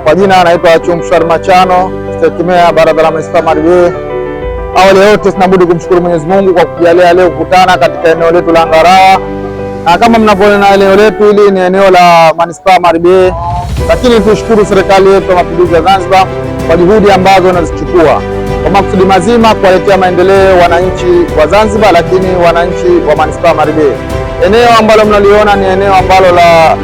Kwa jina anaitwa Chumshwar Machano, State Mayor Baraza la Manispaa Magharibi. Awali yote tunabudi kumshukuru Mwenyezi Mungu kwa kujalia leo kukutana katika eneo letu la Ngarawa. Kama mnavyoona eneo letu hili ni eneo la Manispaa Magharibi, lakini tushukuru serikali yetu ya Mapinduzi ya Zanzibar kwa juhudi ambazo wanazichukua kwa makusudi mazima kuwaletea maendeleo wananchi wa Zanzibar, lakini wananchi wa Manispaa Magharibi. Eneo ambalo mnaliona ni eneo ambalo la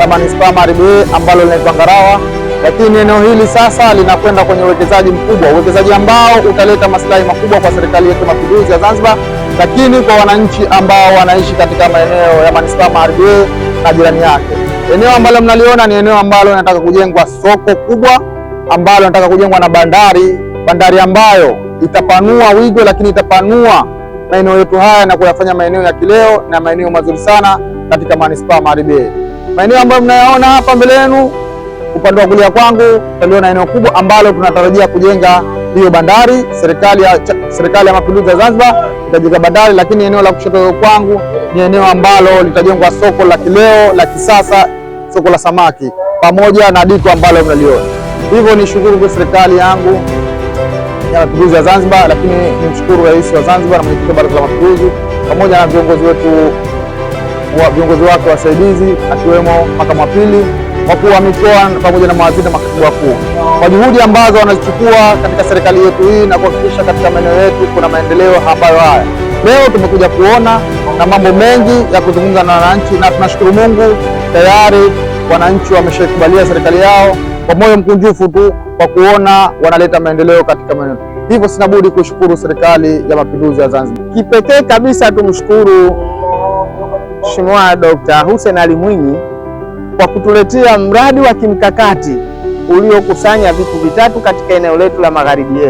Manispaa Magharibi ambalo linaitwa Ngarawa, lakini eneo hili sasa linakwenda kwenye uwekezaji mkubwa, uwekezaji ambao utaleta maslahi makubwa kwa serikali yetu ya Mapinduzi ya Zanzibar, lakini kwa wananchi ambao wanaishi katika maeneo ya Manispaa Magharibi na jirani yake. Eneo ambalo mnaliona ni eneo ambalo linataka kujengwa soko kubwa, ambalo linataka kujengwa na bandari ambayo itapanua wigo, lakini itapanua maeneo yetu haya na kuyafanya maeneo ya kileo na maeneo mazuri sana katika Manispaa Magharibi. Maeneo ambayo mnayaona hapa mbele yenu, upande wa kulia kwangu tutaliona eneo kubwa ambalo tunatarajia kujenga hiyo bandari. Serikali ya Mapinduzi ya Zanzibar itajenga bandari, lakini eneo la kushoto kwangu ni eneo ambalo litajengwa soko la kileo la kisasa, soko la samaki pamoja na diko ambalo mnaliona. Hivyo ni shukuru kwa serikali yangu ya Mapinduzi ya Zanzibar, lakini nimshukuru Rais wa Zanzibar na Mwenyekiti wa Baraza la Mapinduzi pamoja na viongozi wake wasaidizi akiwemo makamu wa pili, wakuu wa mikoa pamoja na mawaziri na makatibu wakuu kwa juhudi ambazo wanazichukua katika serikali yetu hii na kuhakikisha katika maeneo yetu kuna maendeleo ambayo haya leo tumekuja kuona na mambo mengi ya kuzungumza na wananchi, na tunashukuru Mungu tayari wananchi wameshakubalia serikali yao kwa moyo mkunjufu tu kwa kuona wanaleta maendeleo katika maeneo. Hivyo sina budi kushukuru serikali ya Mapinduzi ya Zanzibar. Kipekee kabisa tumshukuru Mheshimiwa Dr. Hussein Ali Mwinyi kwa kutuletea mradi wa kimkakati uliokusanya vitu vitatu katika eneo letu la Magharibi.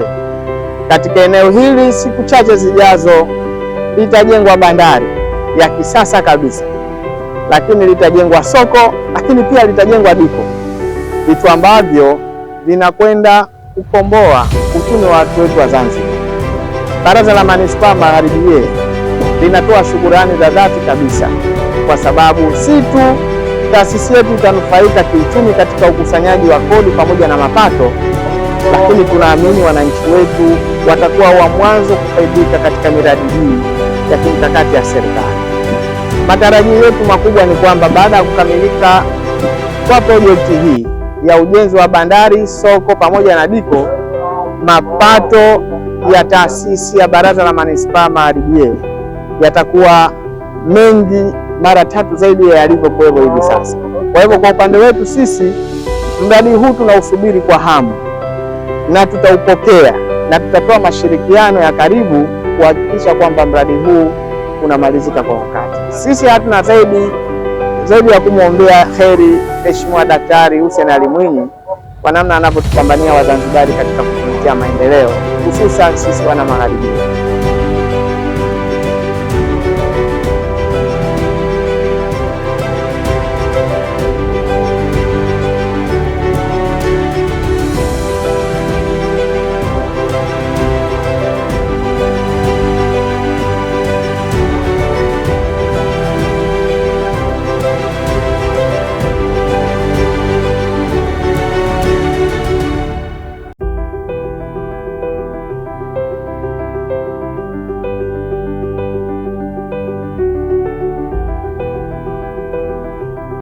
Katika eneo hili siku chache zijazo litajengwa bandari ya kisasa kabisa, lakini litajengwa soko, lakini pia litajengwa diko, vitu ambavyo vinakwenda kukomboa uchumi wa watu wetu wa Zanzibar. Baraza la Manispaa Magharibi linatoa shukurani za dhati kabisa, kwa sababu si tu taasisi yetu itanufaika kiuchumi katika ukusanyaji wa kodi pamoja na mapato, lakini tunaamini wananchi wetu watakuwa wa mwanzo kufaidika katika miradi hii ya kimkakati ya serikali. Matarajio yetu makubwa ni kwamba baada ya kukamilika kwa projekti hii ya ujenzi wa bandari, soko pamoja na diko, mapato ya taasisi ya Baraza la Manispaa Magharibi yatakuwa mengi mara tatu zaidi ya yalivyokuwepo hivi sasa. Kwa hivyo kwa upande wetu sisi, mradi huu tunausubiri kwa hamu na tutaupokea na tutatoa mashirikiano ya karibu kuhakikisha kwamba mradi huu unamalizika kwa wakati. Sisi hatuna zaidi ya kumwombea heri Mheshimiwa Daktari Hussein Ali Mwinyi kwa namna anavyotupambania Wazanzibari katika kutuletea maendeleo, hususan sisi wana Magharibi.